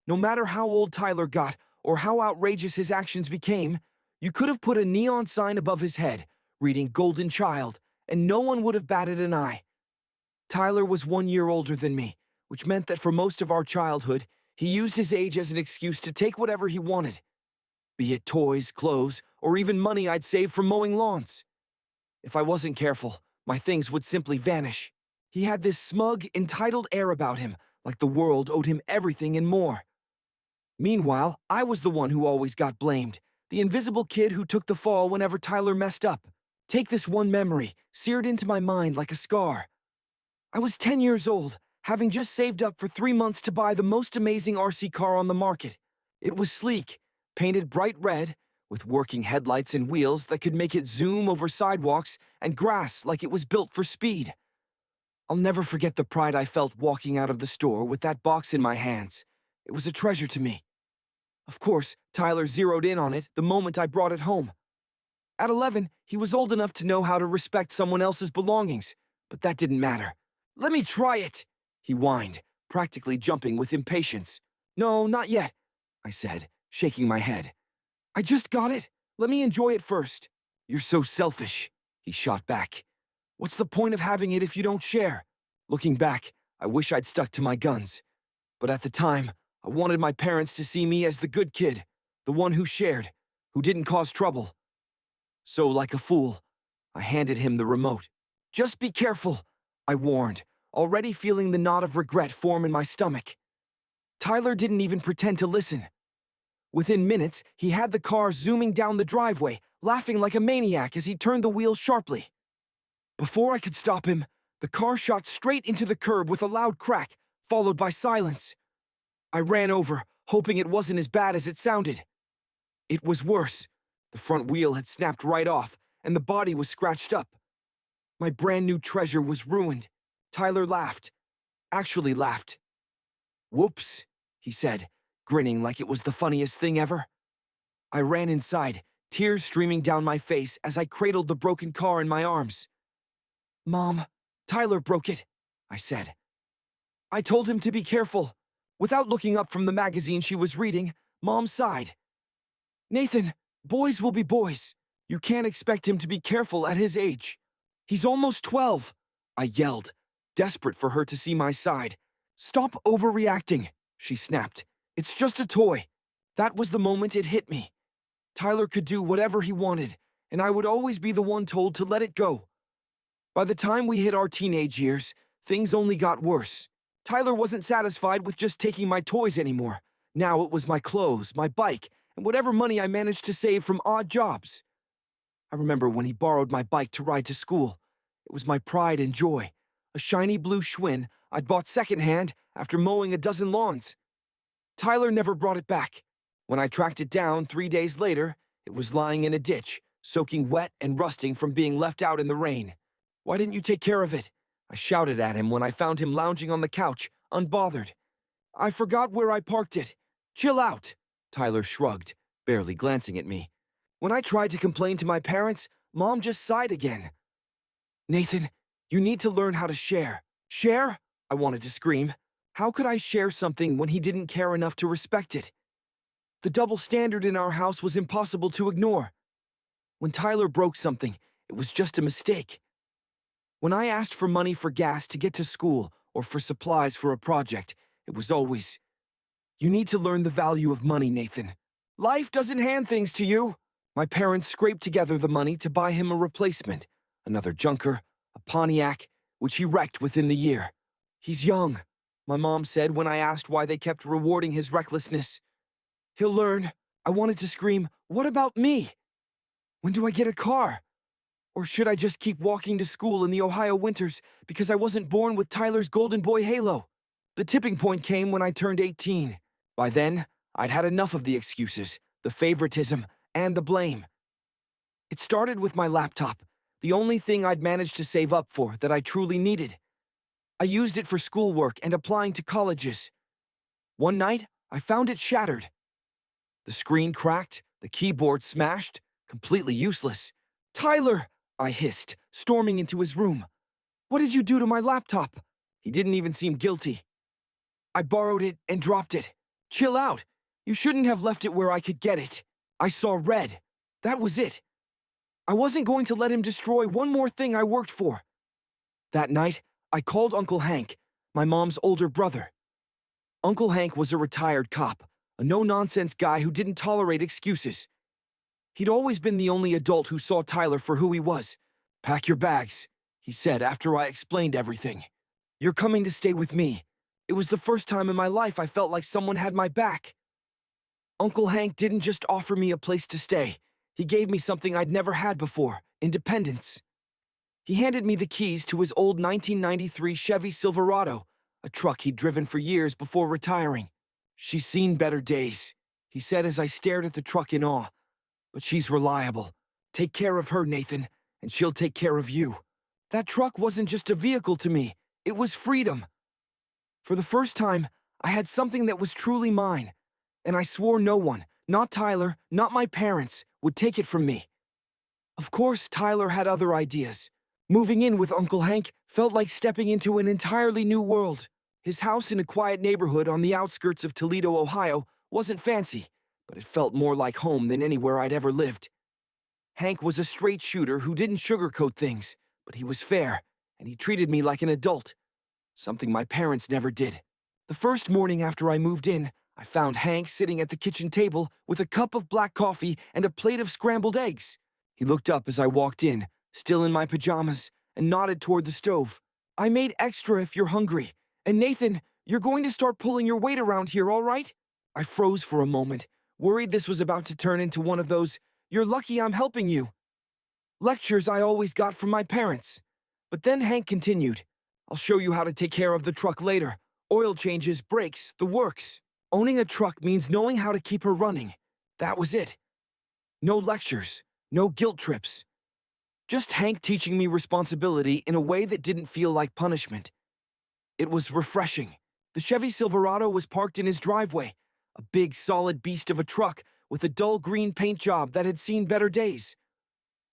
No matter how old Tyler got or how outrageous his actions became, you could have put a neon sign above his head, reading Golden Child, and no one would have batted an eye. Tyler was 1 year older than me, which meant that for most of our childhood, he used his age as an excuse to take whatever he wanted, be it toys, clothes, or even money I'd saved from mowing lawns. If I wasn't careful, my things would simply vanish. He had this smug, entitled air about him, like the world owed him everything and more. Meanwhile, I was the one who always got blamed, the invisible kid who took the fall whenever Tyler messed up. Take this one memory, seared into my mind like a scar. I was 10 years old, having just saved up for 3 months to buy the most amazing RC car on the market. It was sleek, painted bright red, with working headlights and wheels that could make it zoom over sidewalks and grass like it was built for speed. I'll never forget the pride I felt walking out of the store with that box in my hands. It was a treasure to me. Of course, Tyler zeroed in on it the moment I brought it home. At 11, he was old enough to know how to respect someone else's belongings, but that didn't matter. "Let me try it," he whined, practically jumping with impatience. "No, not yet," I said, shaking my head. "I just got it. Let me enjoy it first." "You're so selfish," he shot back. "What's the point of having it if you don't share?" Looking back, I wish I'd stuck to my guns. But at the time, I wanted my parents to see me as the good kid, the one who shared, who didn't cause trouble. So, like a fool, I handed him the remote. "Just be careful," I warned, already feeling the knot of regret form in my stomach. Tyler didn't even pretend to listen. Within minutes, he had the car zooming down the driveway, laughing like a maniac as he turned the wheel sharply. Before I could stop him, the car shot straight into the curb with a loud crack, followed by silence. I ran over, hoping it wasn't as bad as it sounded. It was worse. The front wheel had snapped right off, and the body was scratched up. My brand new treasure was ruined. Tyler laughed. Actually laughed. "Whoops," he said, grinning like it was the funniest thing ever. I ran inside, tears streaming down my face as I cradled the broken car in my arms. "Mom, Tyler broke it," I said. I told him to be careful. Without looking up from the magazine she was reading, Mom sighed. "Nathan, boys will be boys. You can't expect him to be careful at his age. He's almost 12, I yelled, desperate for her to see my side. "Stop overreacting," she snapped. "It's just a toy." That was the moment it hit me. Tyler could do whatever he wanted, and I would always be the one told to let it go. By the time we hit our teenage years, things only got worse. Tyler wasn't satisfied with just taking my toys anymore. Now it was my clothes, my bike, and whatever money I managed to save from odd jobs. I remember when he borrowed my bike to ride to school. It was my pride and joy. A shiny blue Schwinn I'd bought secondhand after mowing a dozen lawns. Tyler never brought it back. When I tracked it down 3 days later, it was lying in a ditch, soaking wet and rusting from being left out in the rain. "Why didn't you take care of it?" I shouted at him when I found him lounging on the couch, unbothered. "I forgot where I parked it. Chill out," Tyler shrugged, barely glancing at me. When I tried to complain to my parents, Mom just sighed again. "Nathan, you need to learn how to share." "Share?" I wanted to scream. How could I share something when he didn't care enough to respect it? The double standard in our house was impossible to ignore. When Tyler broke something, it was just a mistake. When I asked for money for gas to get to school or for supplies for a project, it was always, "You need to learn the value of money, Nathan. Life doesn't hand things to you." My parents scraped together the money to buy him a replacement, another junker, a Pontiac, which he wrecked within the year. "He's young," my mom said when I asked why they kept rewarding his recklessness. "He'll learn." I wanted to scream, "What about me? When do I get a car? Or should I just keep walking to school in the Ohio winters because I wasn't born with Tyler's golden boy halo?" The tipping point came when I turned 18. By then, I'd had enough of the excuses, the favoritism, and the blame. It started with my laptop, the only thing I'd managed to save up for that I truly needed. I used it for schoolwork and applying to colleges. One night, I found it shattered. The screen cracked, the keyboard smashed, completely useless. "Tyler!" I hissed, storming into his room. "What did you do to my laptop?" He didn't even seem guilty. "I borrowed it and dropped it," Chill out. You shouldn't have left it where I could get it. I saw red. That was it. I wasn't going to let him destroy one more thing I worked for. That night, I called Uncle Hank, my mom's older brother. Uncle Hank was a retired cop, a no-nonsense guy who didn't tolerate excuses. He'd always been the only adult who saw Tyler for who he was. "Pack your bags," he said after I explained everything. "You're coming to stay with me." It was the first time in my life I felt like someone had my back. Uncle Hank didn't just offer me a place to stay. He gave me something I'd never had before: independence. He handed me the keys to his old 1993 Chevy Silverado, a truck he'd driven for years before retiring. "She's seen better days," he said as I stared at the truck in awe. "But she's reliable. Take care of her, Nathan, and she'll take care of you." That truck wasn't just a vehicle to me. It was freedom. For the first time, I had something that was truly mine, and I swore no one, not Tyler, not my parents, would take it from me. Of course, Tyler had other ideas. Moving in with Uncle Hank felt like stepping into an entirely new world. His house in a quiet neighborhood on the outskirts of Toledo, Ohio, wasn't fancy, but it felt more like home than anywhere I'd ever lived. Hank was a straight shooter who didn't sugarcoat things, but he was fair, and he treated me like an adult, something my parents never did. The first morning after I moved in, I found Hank sitting at the kitchen table with a cup of black coffee and a plate of scrambled eggs. He looked up as I walked in, still in my pajamas, and nodded toward the stove. "I made extra if you're hungry. And Nathan, you're going to start pulling your weight around here, all right?" I froze for a moment, worried this was about to turn into one of those "you're lucky I'm helping you" lectures I always got from my parents. But then Hank continued, "I'll show you how to take care of the truck later. Oil changes, brakes, the works. Owning a truck means knowing how to keep her running." That was it. No lectures, no guilt trips. Just Hank teaching me responsibility in a way that didn't feel like punishment. It was refreshing. The Chevy Silverado was parked in his driveway, a big, solid beast of a truck with a dull green paint job that had seen better days.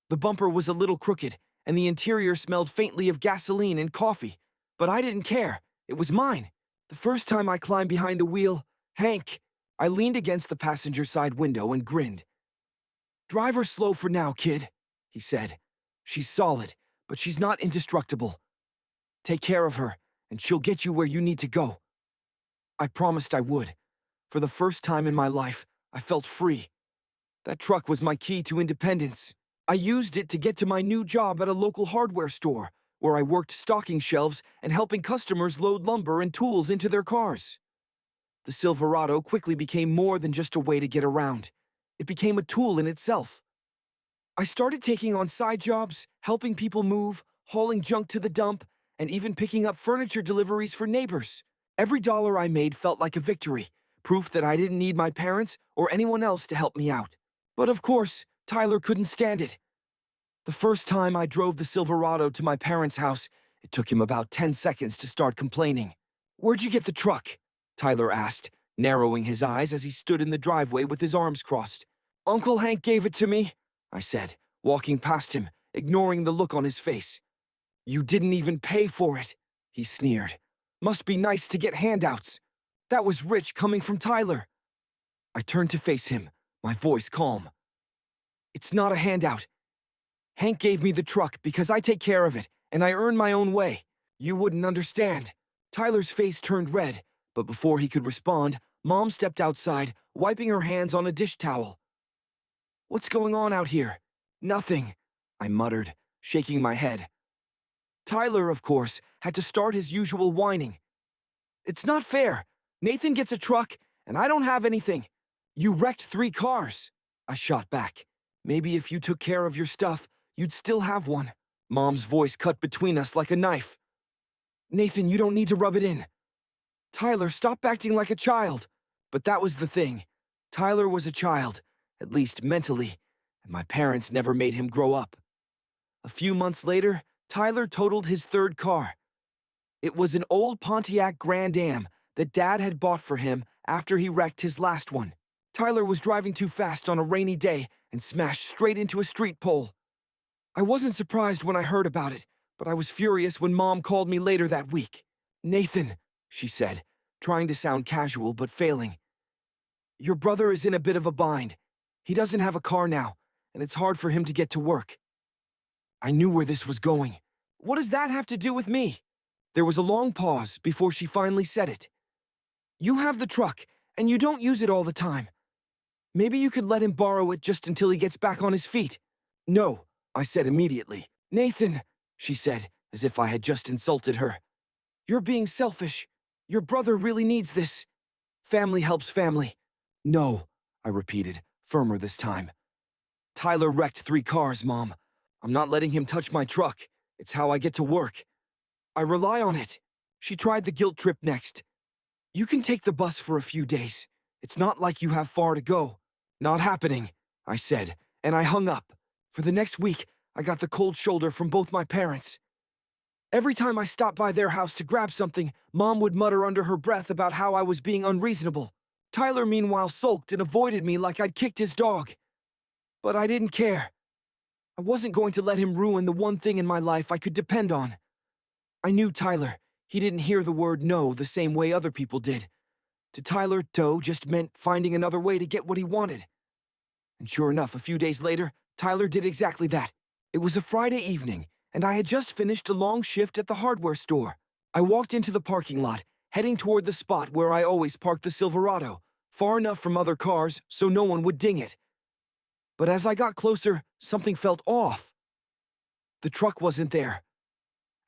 The bumper was a little crooked, and the interior smelled faintly of gasoline and coffee, but I didn't care. It was mine. The first time I climbed behind the wheel, "Hank," I leaned against the passenger side window and grinned. "Drive her slow for now, kid," he said. "She's solid, but she's not indestructible. Take care of her, and she'll get you where you need to go." I promised I would. For the first time in my life, I felt free. That truck was my key to independence. I used it to get to my new job at a local hardware store, where I worked stocking shelves and helping customers load lumber and tools into their cars. The Silverado quickly became more than just a way to get around. It became a tool in itself. I started taking on side jobs, helping people move, hauling junk to the dump, and even picking up furniture deliveries for neighbors. Every dollar I made felt like a victory, proof that I didn't need my parents or anyone else to help me out. But of course, Tyler couldn't stand it. The first time I drove the Silverado to my parents' house, it took him about 10 seconds to start complaining. "Where'd you get the truck?" Tyler asked, narrowing his eyes as he stood in the driveway with his arms crossed. "Uncle Hank gave it to me," I said, walking past him, ignoring the look on his face. "You didn't even pay for it," he sneered. "Must be nice to get handouts." That was rich coming from Tyler. I turned to face him, my voice calm. "It's not a handout. Hank gave me the truck because I take care of it, and I earn my own way. You wouldn't understand." Tyler's face turned red, but before he could respond, Mom stepped outside, wiping her hands on a dish towel. "What's going on out here?" "Nothing," I muttered, shaking my head. Tyler, of course, had to start his usual whining. "It's not fair. Nathan gets a truck, and I don't have anything. You wrecked 3 cars," I shot back. "Maybe if you took care of your stuff, you'd still have one." Mom's voice cut between us like a knife. "Nathan, you don't need to rub it in." "Tyler, stop acting like a child." But that was the thing. Tyler was a child, at least mentally, and my parents never made him grow up. A few months later, Tyler totaled his 3rd car. It was an old Pontiac Grand Am that Dad had bought for him after he wrecked his last one. Tyler was driving too fast on a rainy day and smashed straight into a street pole. I wasn't surprised when I heard about it, but I was furious when Mom called me later that week. "Nathan," she said, trying to sound casual but failing. Your brother is in a bit of a bind. He doesn't have a car now, and it's hard for him to get to work. I knew where this was going. What does that have to do with me? There was a long pause before she finally said it. You have the truck, and you don't use it all the time. Maybe you could let him borrow it just until he gets back on his feet. No, I said immediately. Nathan, she said, as if I had just insulted her. You're being selfish. Your brother really needs this. Family helps family. No, I repeated, firmer this time. Tyler wrecked 3 cars, Mom. I'm not letting him touch my truck. It's how I get to work. I rely on it. She tried the guilt trip next. You can take the bus for a few days. It's not like you have far to go. Not happening, I said, and I hung up. For the next week, I got the cold shoulder from both my parents. Every time I stopped by their house to grab something, Mom would mutter under her breath about how I was being unreasonable. Tyler, meanwhile, sulked and avoided me like I'd kicked his dog. But I didn't care. I wasn't going to let him ruin the one thing in my life I could depend on. I knew Tyler. He didn't hear the word no the same way other people did. To Tyler, dough just meant finding another way to get what he wanted. And sure enough, a few days later, Tyler did exactly that. It was a Friday evening, and I had just finished a long shift at the hardware store. I walked into the parking lot, heading toward the spot where I always parked the Silverado, far enough from other cars so no one would ding it. But as I got closer, something felt off. The truck wasn't there.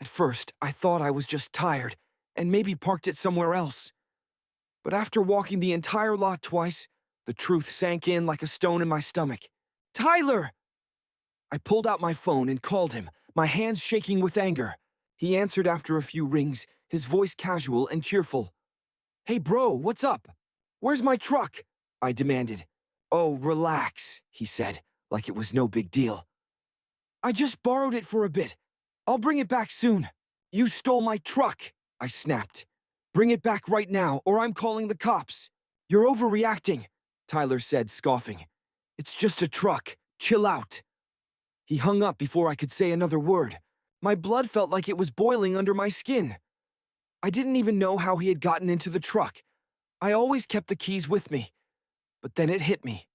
At first, I thought I was just tired, and maybe parked it somewhere else. But after walking the entire lot twice, the truth sank in like a stone in my stomach. Tyler! I pulled out my phone and called him, my hands shaking with anger. He answered after a few rings, his voice casual and cheerful. Hey bro, what's up? Where's my truck? I demanded. Oh, relax, he said, like it was no big deal. I just borrowed it for a bit. I'll bring it back soon. You stole my truck, I snapped. Bring it back right now, or I'm calling the cops. You're overreacting, Tyler said, scoffing. It's just a truck. Chill out. He hung up before I could say another word. My blood felt like it was boiling under my skin. I didn't even know how he had gotten into the truck. I always kept the keys with me. But then it hit me.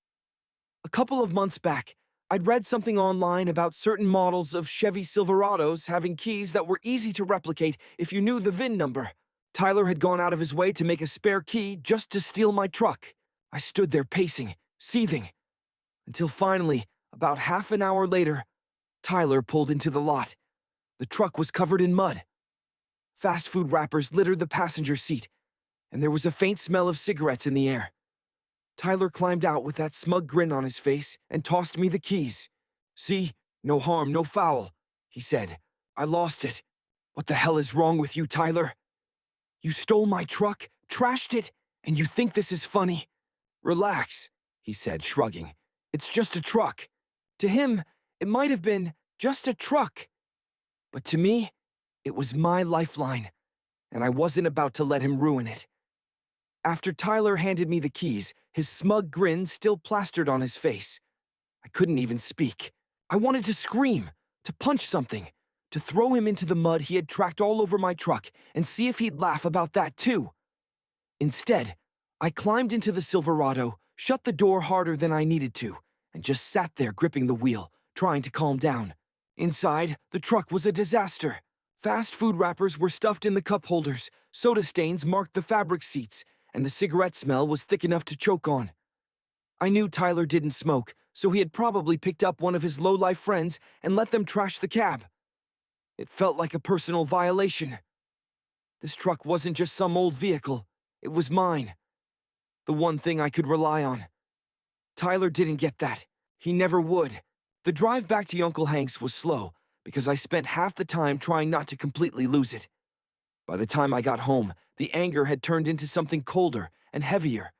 A couple of months back, I'd read something online about certain models of Chevy Silverados having keys that were easy to replicate if you knew the VIN number. Tyler had gone out of his way to make a spare key just to steal my truck. I stood there pacing, seething, until finally, about half an hour later, Tyler pulled into the lot. The truck was covered in mud. Fast food wrappers littered the passenger seat, and there was a faint smell of cigarettes in the air. Tyler climbed out with that smug grin on his face and tossed me the keys. See, no harm, no foul, he said. I lost it. What the hell is wrong with you, Tyler? You stole my truck, trashed it, and you think this is funny? Relax, he said, shrugging. It's just a truck. To him, it might have been just a truck. But to me, it was my lifeline, and I wasn't about to let him ruin it. After Tyler handed me the keys, his smug grin still plastered on his face. I couldn't even speak. I wanted to scream, to punch something, to throw him into the mud he had tracked all over my truck and see if he'd laugh about that too. Instead, I climbed into the Silverado, shut the door harder than I needed to, and just sat there gripping the wheel, trying to calm down. Inside, the truck was a disaster. Fast food wrappers were stuffed in the cup holders, soda stains marked the fabric seats, and the cigarette smell was thick enough to choke on. I knew Tyler didn't smoke, so he had probably picked up one of his low-life friends and let them trash the cab. It felt like a personal violation. This truck wasn't just some old vehicle. It was mine. The one thing I could rely on. Tyler didn't get that. He never would. The drive back to Uncle Hank's was slow, because I spent half the time trying not to completely lose it. By the time I got home, the anger had turned into something colder and heavier.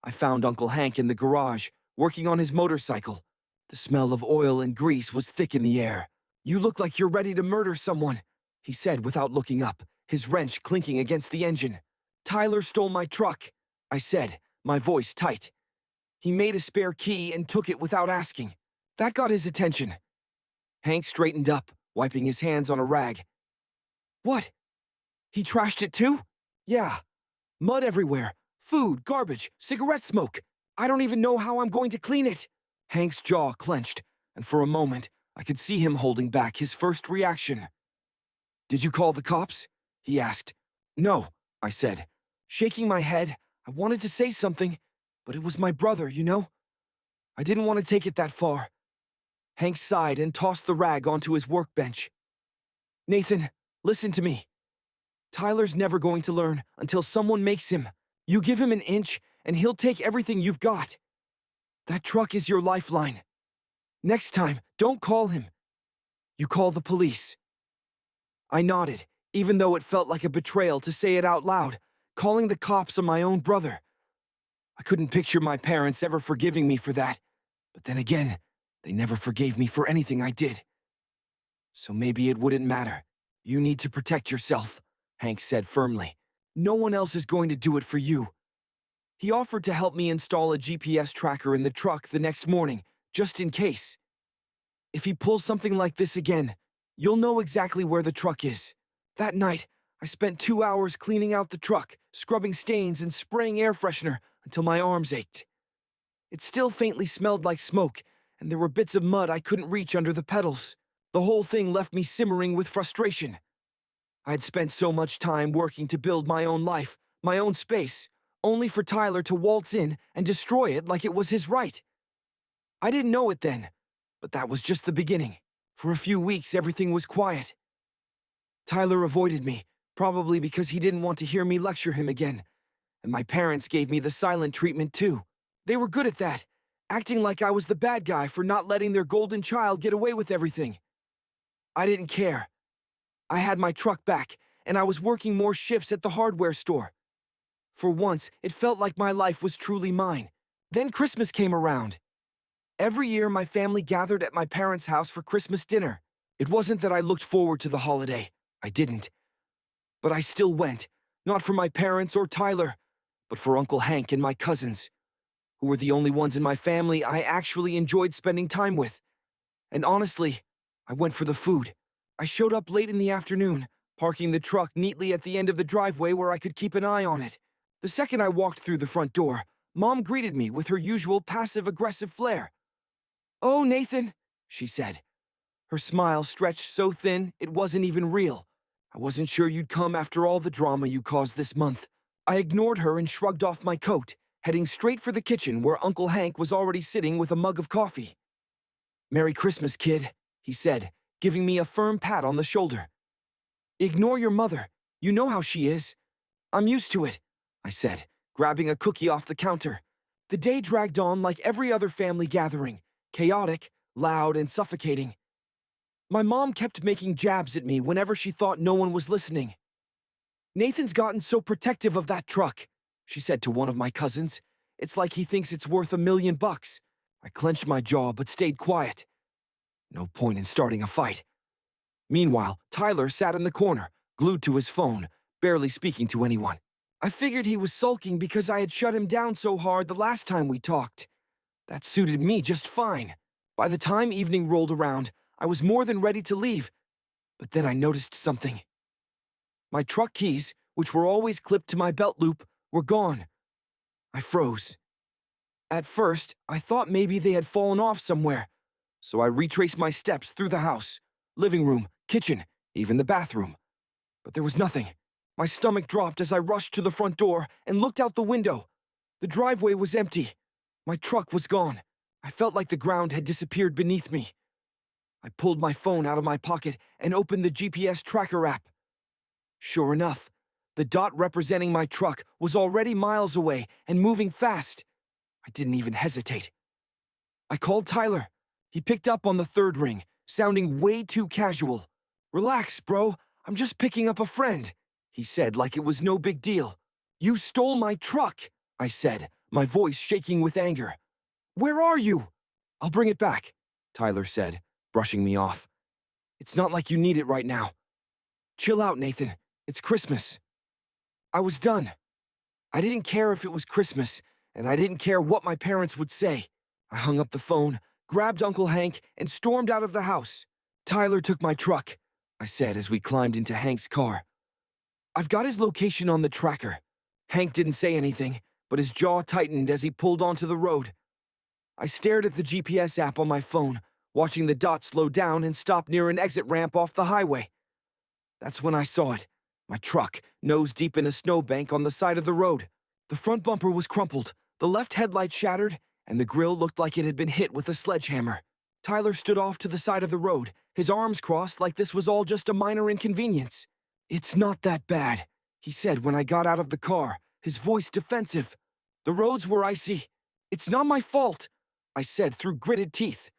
I found Uncle Hank in the garage, working on his motorcycle. The smell of oil and grease was thick in the air. You look like you're ready to murder someone, he said without looking up, his wrench clinking against the engine. Tyler stole my truck, I said, my voice tight. He made a spare key and took it without asking. That got his attention. Hank straightened up, wiping his hands on a rag. What? He trashed it too? Yeah. Mud everywhere. Food, garbage, cigarette smoke. I don't even know how I'm going to clean it. Hank's jaw clenched, and for a moment, I could see him holding back his first reaction. Did you call the cops? He asked. No, I said. Shaking my head, I wanted to say something, but it was my brother, you know? I didn't want to take it that far. Hank sighed and tossed the rag onto his workbench. Nathan, listen to me. Tyler's never going to learn until someone makes him. You give him an inch, and he'll take everything you've got. That truck is your lifeline. Next time, don't call him. You call the police. I nodded, even though it felt like a betrayal to say it out loud, calling the cops on my own brother. I couldn't picture my parents ever forgiving me for that, but then again, they never forgave me for anything I did. So maybe it wouldn't matter. You need to protect yourself, Hank said firmly. No one else is going to do it for you. He offered to help me install a GPS tracker in the truck the next morning, just in case. If he pulls something like this again, you'll know exactly where the truck is. That night, I spent 2 hours cleaning out the truck, scrubbing stains and spraying air freshener until my arms ached. It still faintly smelled like smoke, and there were bits of mud I couldn't reach under the pedals. The whole thing left me simmering with frustration. I had spent so much time working to build my own life, my own space, only for Tyler to waltz in and destroy it like it was his right. I didn't know it then, but that was just the beginning. For a few weeks, everything was quiet. Tyler avoided me, probably because he didn't want to hear me lecture him again. And my parents gave me the silent treatment too. They were good at that, acting like I was the bad guy for not letting their golden child get away with everything. I didn't care. I had my truck back, and I was working more shifts at the hardware store. For once, it felt like my life was truly mine. Then Christmas came around. Every year, my family gathered at my parents' house for Christmas dinner. It wasn't that I looked forward to the holiday. I didn't. But I still went, not for my parents or Tyler, but for Uncle Hank and my cousins, who were the only ones in my family I actually enjoyed spending time with. And honestly, I went for the food. I showed up late in the afternoon, parking the truck neatly at the end of the driveway where I could keep an eye on it. The second I walked through the front door, Mom greeted me with her usual passive-aggressive flair. "Oh, Nathan," she said. Her smile stretched so thin it wasn't even real. I wasn't sure you'd come after all the drama you caused this month. I ignored her and shrugged off my coat, heading straight for the kitchen where Uncle Hank was already sitting with a mug of coffee. "Merry Christmas, kid," he said, giving me a firm pat on the shoulder. "Ignore your mother. You know how she is." "I'm used to it," I said, grabbing a cookie off the counter. The day dragged on like every other family gathering, chaotic, loud, and suffocating. My mom kept making jabs at me whenever she thought no one was listening. "Nathan's gotten so protective of that truck," she said to one of my cousins. "It's like he thinks it's worth $1 million. I clenched my jaw but stayed quiet. No point in starting a fight. Meanwhile, Tyler sat in the corner, glued to his phone, barely speaking to anyone. I figured he was sulking because I had shut him down so hard the last time we talked. That suited me just fine. By the time evening rolled around, I was more than ready to leave. But then I noticed something. My truck keys, which were always clipped to my belt loop, were gone. I froze. At first, I thought maybe they had fallen off somewhere, so I retraced my steps through the house, living room, kitchen, even the bathroom. But there was nothing. My stomach dropped as I rushed to the front door and looked out the window. The driveway was empty. My truck was gone. I felt like the ground had disappeared beneath me. I pulled my phone out of my pocket and opened the GPS tracker app. Sure enough, the dot representing my truck was already miles away and moving fast. I didn't even hesitate. I called Tyler. He picked up on the third ring, sounding way too casual. "Relax, bro. I'm just picking up a friend," he said like it was no big deal. "You stole my truck," I said, my voice shaking with anger. "Where are you?" "I'll bring it back," Tyler said, brushing me off. "It's not like you need it right now. Chill out, Nathan. It's Christmas." I was done. I didn't care if it was Christmas, and I didn't care what my parents would say. I hung up the phone, grabbed Uncle Hank, and stormed out of the house. "Tyler took my truck," I said as we climbed into Hank's car. "I've got his location on the tracker." Hank didn't say anything, but his jaw tightened as he pulled onto the road. I stared at the GPS app on my phone, watching the dot slow down and stop near an exit ramp off the highway. That's when I saw it. My truck, nose deep in a snowbank on the side of the road. The front bumper was crumpled, the left headlight shattered, and the grille looked like it had been hit with a sledgehammer. Tyler stood off to the side of the road, his arms crossed like this was all just a minor inconvenience. "It's not that bad," he said when I got out of the car, his voice defensive. "The roads were icy. It's not my fault," I said through gritted teeth.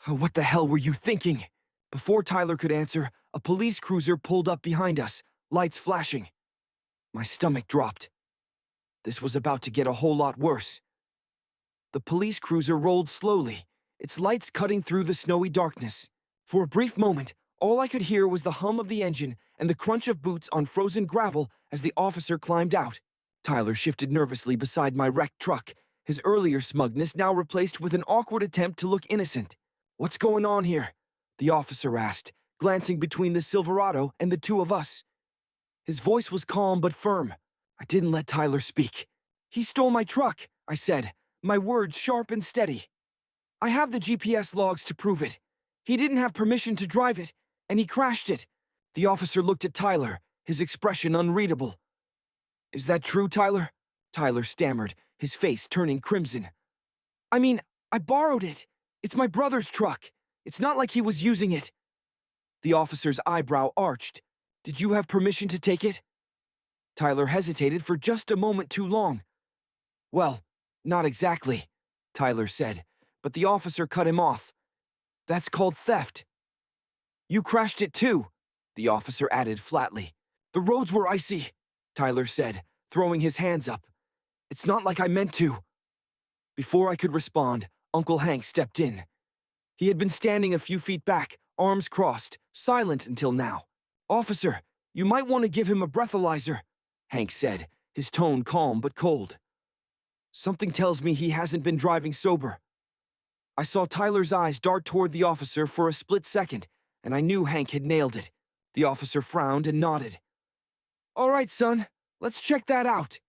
"Oh, what the hell were you thinking?" Before Tyler could answer, a police cruiser pulled up behind us, lights flashing. My stomach dropped. This was about to get a whole lot worse. The police cruiser rolled slowly, its lights cutting through the snowy darkness. For a brief moment, all I could hear was the hum of the engine and the crunch of boots on frozen gravel as the officer climbed out. Tyler shifted nervously beside my wrecked truck, his earlier smugness now replaced with an awkward attempt to look innocent. "What's going on here?" the officer asked, glancing between the Silverado and the two of us. His voice was calm but firm. I didn't let Tyler speak. "He stole my truck," I said, my words sharp and steady. "I have the GPS logs to prove it. He didn't have permission to drive it, and he crashed it." The officer looked at Tyler, his expression unreadable. "Is that true, Tyler?" Tyler stammered, his face turning crimson. "I mean, I borrowed it. It's my brother's truck. It's not like he was using it." The officer's eyebrow arched. "Did you have permission to take it?" Tyler hesitated for just a moment too long. "Well, not exactly," Tyler said, but the officer cut him off. "That's called theft." "You crashed it too," the officer added flatly. "The roads were icy," Tyler said, throwing his hands up. "It's not like I meant to." Before I could respond, Uncle Hank stepped in. He had been standing a few feet back, arms crossed, silent until now. "Officer, you might want to give him a breathalyzer," Hank said, his tone calm but cold. "Something tells me he hasn't been driving sober." I saw Tyler's eyes dart toward the officer for a split second, and I knew Hank had nailed it. The officer frowned and nodded. "All right, son, let's check that out."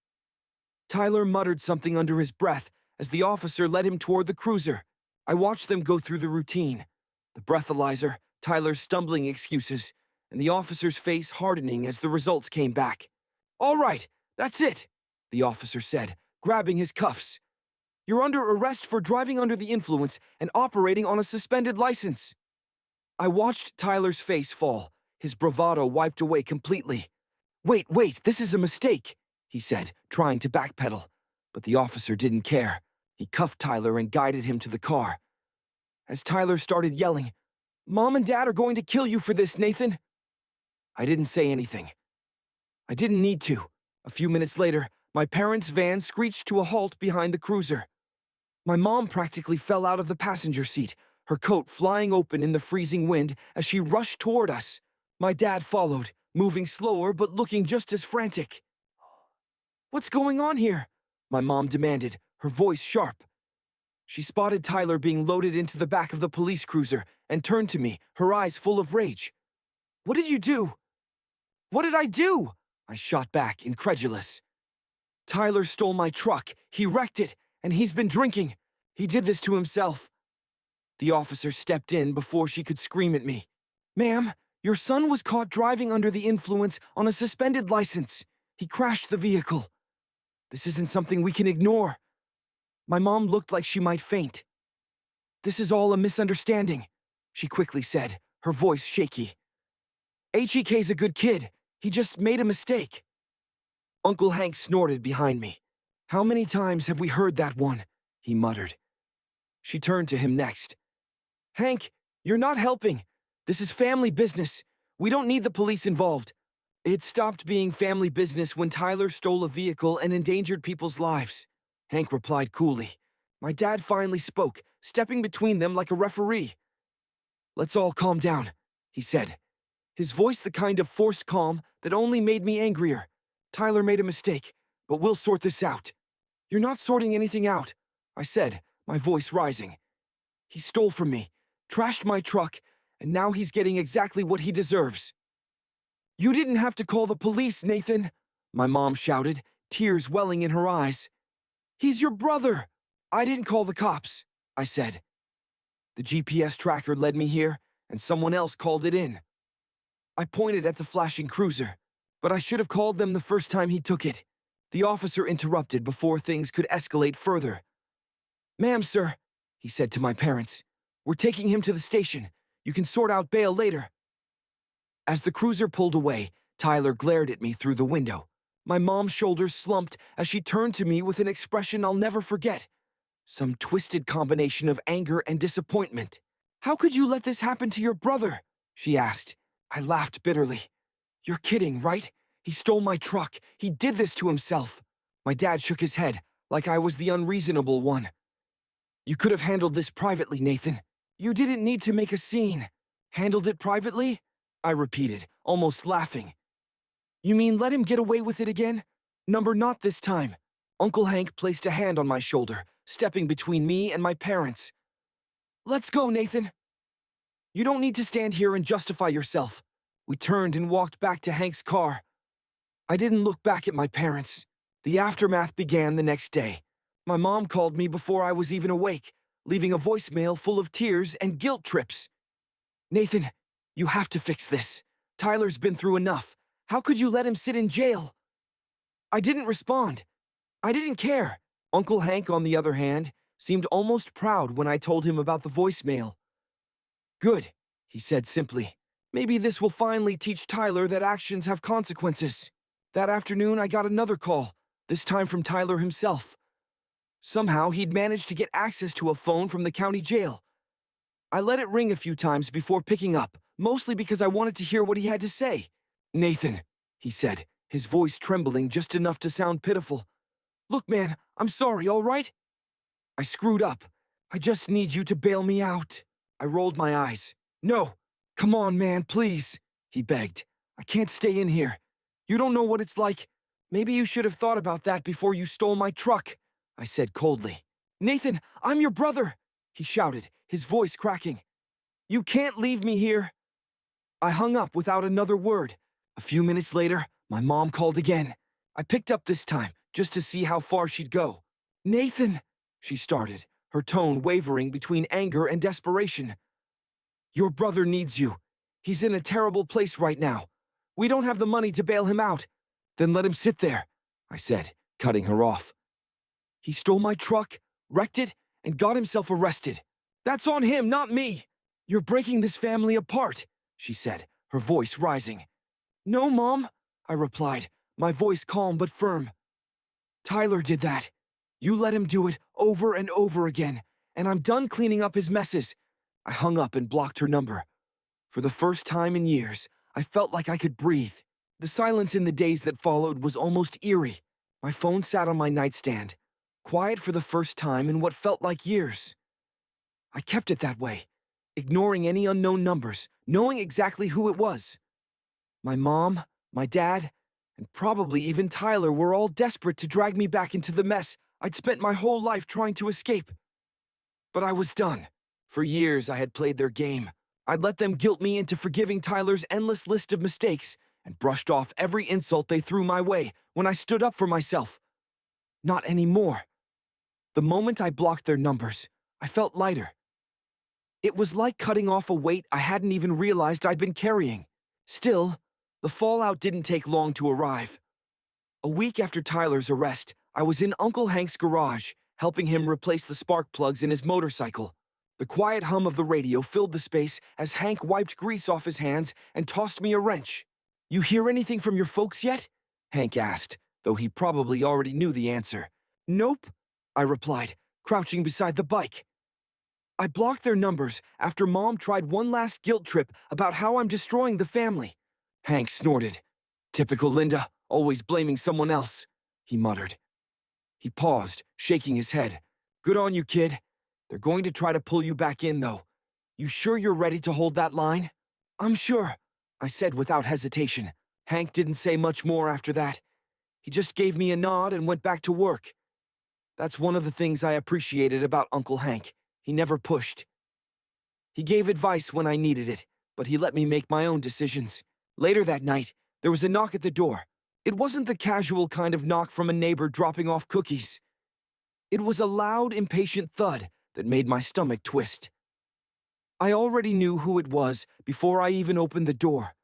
Tyler muttered something under his breath as the officer led him toward the cruiser. I watched them go through the routine. The breathalyzer, Tyler's stumbling excuses, and the officer's face hardening as the results came back. "All right, that's it," the officer said, grabbing his cuffs. "You're under arrest for driving under the influence and operating on a suspended license." I watched Tyler's face fall, his bravado wiped away completely. Wait, this is a mistake," he said, trying to backpedal. But the officer didn't care. He cuffed Tyler and guided him to the car. As Tyler started yelling, "Mom and Dad are going to kill you for this, Nathan," I didn't say anything. I didn't need to. A few minutes later, my parents' van screeched to a halt behind the cruiser. My mom practically fell out of the passenger seat, her coat flying open in the freezing wind as she rushed toward us. My dad followed, moving slower but looking just as frantic. "What's going on here?" my mom demanded, her voice sharp. She spotted Tyler being loaded into the back of the police cruiser and turned to me, her eyes full of rage. "What did you do?" "What did I do?" I shot back, incredulous. "Tyler stole my truck, he wrecked it, and he's been drinking. He did this to himself." The officer stepped in before she could scream at me. "Ma'am, your son was caught driving under the influence on a suspended license. He crashed the vehicle. This isn't something we can ignore." My mom looked like she might faint. "This is all a misunderstanding," she quickly said, her voice shaky. "HEK's a good kid. He just made a mistake." Uncle Hank snorted behind me. "How many times have we heard that one?" he muttered. She turned to him next. "Hank, you're not helping. This is family business. We don't need the police involved." It stopped being family business when Tyler stole a vehicle and endangered people's lives, Hank replied coolly. My dad finally spoke, stepping between them like a referee. "Let's all calm down," he said, his voice the kind of forced calm that only made me angrier. "Tyler made a mistake, but we'll sort this out." "You're not sorting anything out," I said, my voice rising. "He stole from me, trashed my truck, and now he's getting exactly what he deserves." "You didn't have to call the police, Nathan," my mom shouted, tears welling in her eyes. He's your brother! I didn't call the cops, I said. The GPS tracker led me here, and someone else called it in. I pointed at the flashing cruiser, but I should have called them the first time he took it. The officer interrupted before things could escalate further. "Ma'am, sir," he said to my parents, "we're taking him to the station. You can sort out bail later." As the cruiser pulled away, Tyler glared at me through the window. My mom's shoulders slumped as she turned to me with an expression I'll never forget. Some twisted combination of anger and disappointment. "How could you let this happen to your brother?" she asked. I laughed bitterly. "You're kidding, right? He stole my truck. He did this to himself." My dad shook his head, like I was the unreasonable one. "You could have handled this privately, Nathan. You didn't need to make a scene." "Handled it privately?" I repeated, almost laughing. "You mean let him get away with it again? Number not this time." Uncle Hank placed a hand on my shoulder, stepping between me and my parents. "Let's go, Nathan." "You don't need to stand here and justify yourself." We turned and walked back to Hank's car. I didn't look back at my parents. The aftermath began the next day. My mom called me before I was even awake, leaving a voicemail full of tears and guilt trips. "Nathan, you have to fix this. Tyler's been through enough. How could you let him sit in jail?" I didn't respond. I didn't care. Uncle Hank, on the other hand, seemed almost proud when I told him about the voicemail. "Good," he said simply. "Maybe this will finally teach Tyler that actions have consequences." That afternoon, I got another call, this time from Tyler himself. Somehow, he'd managed to get access to a phone from the county jail. I let it ring a few times before picking up, mostly because I wanted to hear what he had to say. "Nathan," he said, his voice trembling just enough to sound pitiful. "Look, man, I'm sorry, all right?" I screwed up. "I just need you to bail me out." I rolled my eyes. "No, come on, man, please," he begged. "I can't stay in here. You don't know what it's like. Maybe you should have thought about that before you stole my truck," I said coldly. "Nathan, I'm your brother," he shouted, his voice cracking. "You can't leave me here." I hung up without another word. A few minutes later, my mom called again. I picked up this time, just to see how far she'd go. "Nathan," she started, her tone wavering between anger and desperation. "Your brother needs you. He's in a terrible place right now. We don't have the money to bail him out." "Then let him sit there," I said, cutting her off. "He stole my truck, wrecked it, and got himself arrested. That's on him, not me. You're breaking this family apart," she said, her voice rising. "No, Mom," I replied, my voice calm but firm. "Tyler did that. You let him do it over and over again, and I'm done cleaning up his messes." I hung up and blocked her number. For the first time in years, I felt like I could breathe. The silence in the days that followed was almost eerie. My phone sat on my nightstand, quiet for the first time in what felt like years. I kept it that way, ignoring any unknown numbers, knowing exactly who it was. My mom, my dad, and probably even Tyler were all desperate to drag me back into the mess I'd spent my whole life trying to escape. But I was done. For years, I had played their game. I'd let them guilt me into forgiving Tyler's endless list of mistakes and brushed off every insult they threw my way when I stood up for myself. Not anymore. The moment I blocked their numbers, I felt lighter. It was like cutting off a weight I hadn't even realized I'd been carrying. Still, the fallout didn't take long to arrive. A week after Tyler's arrest, I was in Uncle Hank's garage, helping him replace the spark plugs in his motorcycle. The quiet hum of the radio filled the space as Hank wiped grease off his hands and tossed me a wrench. "You hear anything from your folks yet?" Hank asked, though he probably already knew the answer. "Nope," I replied, crouching beside the bike. I blocked their numbers after Mom tried one last guilt trip about how I'm destroying the family. Hank snorted. "Typical Linda, always blaming someone else," he muttered. He paused, shaking his head. "Good on you, kid. They're going to try to pull you back in, though. You sure you're ready to hold that line?" "I'm sure," I said without hesitation. Hank didn't say much more after that. He just gave me a nod and went back to work. That's one of the things I appreciated about Uncle Hank. He never pushed. He gave advice when I needed it, but he let me make my own decisions. Later that night, there was a knock at the door. It wasn't the casual kind of knock from a neighbor dropping off cookies. It was a loud, impatient thud that made my stomach twist. I already knew who it was before I even opened the door.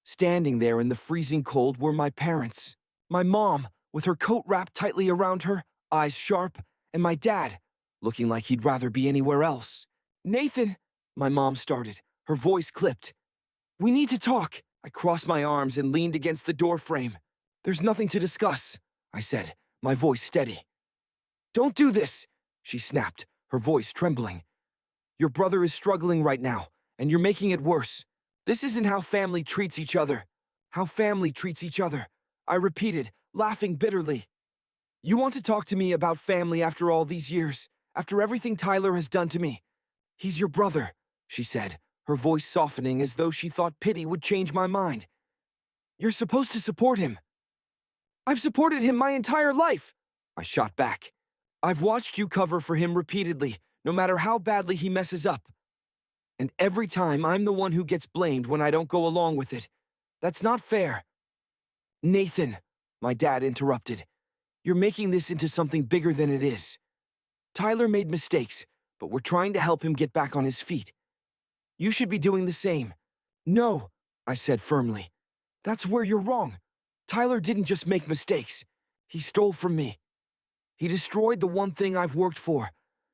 Standing there in the freezing cold were my parents. My mom, with her coat wrapped tightly around her, eyes sharp, and my dad, looking like he'd rather be anywhere else. "Nathan," my mom started, her voice clipped. "We need to talk." I crossed my arms and leaned against the door frame. "There's nothing to discuss," I said, my voice steady. "Don't do this," she snapped, her voice trembling. "Your brother is struggling right now, and you're making it worse. This isn't how family treats each other." "How family treats each other," I repeated, laughing bitterly. "You want to talk to me about family after all these years, after everything Tyler has done to me? He's your brother," she said, her voice softening as though she thought pity would change my mind. "You're supposed to support him." "I've supported him my entire life," I shot back. "I've watched you cover for him repeatedly, no matter how badly he messes up. And every time I'm the one who gets blamed when I don't go along with it. That's not fair." "Nathan," my dad interrupted, "you're making this into something bigger than it is. Tyler made mistakes, but we're trying to help him get back on his feet. You should be doing the same." "No," I said firmly. "That's where you're wrong. Tyler didn't just make mistakes. He stole from me. He destroyed the one thing I've worked for,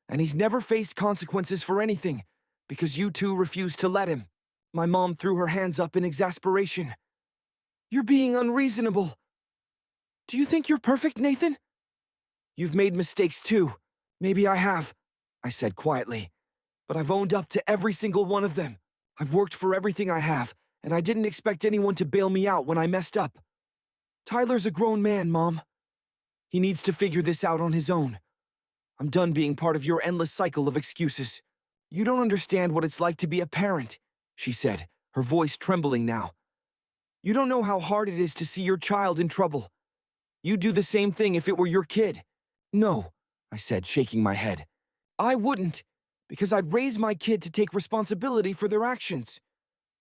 and he's never faced consequences for anything, because you two refused to let him." My mom threw her hands up in exasperation. "You're being unreasonable. Do you think you're perfect, Nathan?" "You've made mistakes too. Maybe I have," I said quietly. "But I've owned up to every single one of them. I've worked for everything I have, and I didn't expect anyone to bail me out when I messed up. Tyler's a grown man, Mom. He needs to figure this out on his own. I'm done being part of your endless cycle of excuses. You don't understand what it's like to be a parent," she said, her voice trembling now. "You don't know how hard it is to see your child in trouble. You'd do the same thing if it were your kid." "No," I said, shaking my head. "I wouldn't, because I'd raise my kid to take responsibility for their actions.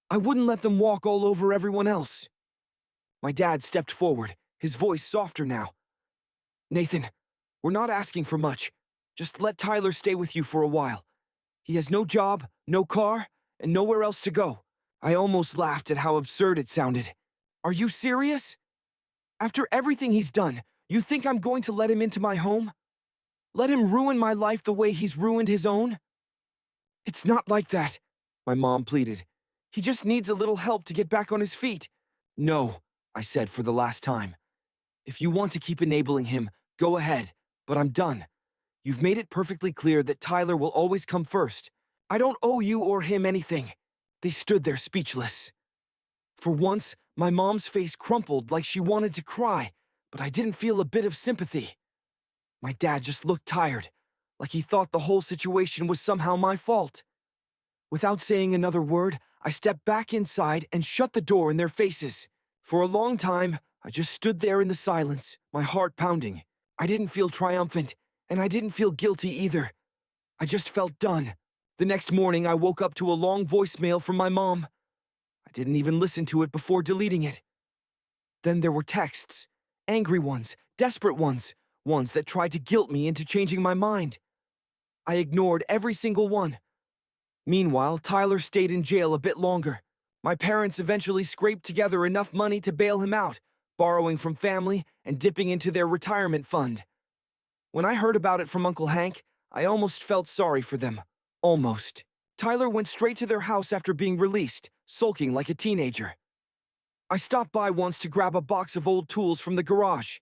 I wouldn't let them walk all over everyone else." My dad stepped forward, his voice softer now. "Nathan, we're not asking for much. Just let Tyler stay with you for a while. He has no job, no car, and nowhere else to go." I almost laughed at how absurd it sounded. "Are you serious? After everything he's done, you think I'm going to let him into my home? Let him ruin my life the way he's ruined his own?" "It's not like that," my mom pleaded. "He just needs a little help to get back on his feet." "No," I said for the last time. "If you want to keep enabling him, go ahead, but I'm done. You've made it perfectly clear that Tyler will always come first. I don't owe you or him anything." They stood there speechless. For once, my mom's face crumpled like she wanted to cry, but I didn't feel a bit of sympathy. My dad just looked tired, like he thought the whole situation was somehow my fault. Without saying another word, I stepped back inside and shut the door in their faces. For a long time, I just stood there in the silence, my heart pounding. I didn't feel triumphant, and I didn't feel guilty either. I just felt done. The next morning, I woke up to a long voicemail from my mom. I didn't even listen to it before deleting it. Then there were texts, angry ones, desperate ones, ones that tried to guilt me into changing my mind. I ignored every single one. Meanwhile, Tyler stayed in jail a bit longer. My parents eventually scraped together enough money to bail him out, borrowing from family and dipping into their retirement fund. When I heard about it from Uncle Hank, I almost felt sorry for them. Almost. Tyler went straight to their house after being released, sulking like a teenager. I stopped by once to grab a box of old tools from the garage.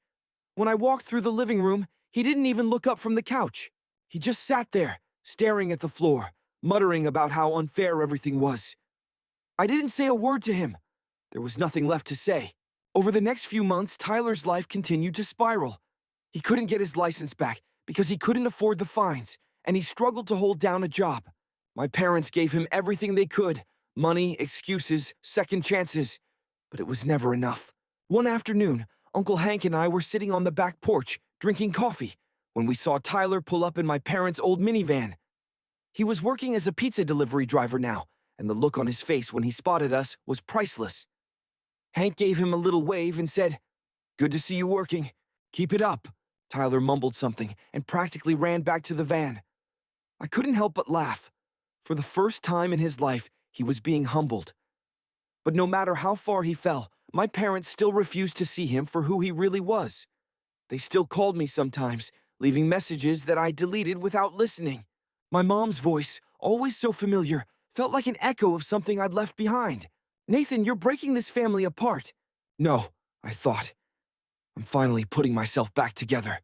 When I walked through the living room, he didn't even look up from the couch. He just sat there, staring at the floor, muttering about how unfair everything was. I didn't say a word to him. There was nothing left to say. Over the next few months, Tyler's life continued to spiral. He couldn't get his license back because he couldn't afford the fines, and he struggled to hold down a job. My parents gave him everything they could, money, excuses, second chances, but it was never enough. One afternoon, Uncle Hank and I were sitting on the back porch, drinking coffee, when we saw Tyler pull up in my parents' old minivan. He was working as a pizza delivery driver now, and the look on his face when he spotted us was priceless. Hank gave him a little wave and said, "Good to see you working. Keep it up." Tyler mumbled something and practically ran back to the van. I couldn't help but laugh. For the first time in his life, he was being humbled. But no matter how far he fell, my parents still refused to see him for who he really was. They still called me sometimes, leaving messages that I deleted without listening. My mom's voice, always so familiar, felt like an echo of something I'd left behind. Nathan, you're breaking this family apart. No, I thought. I'm finally putting myself back together.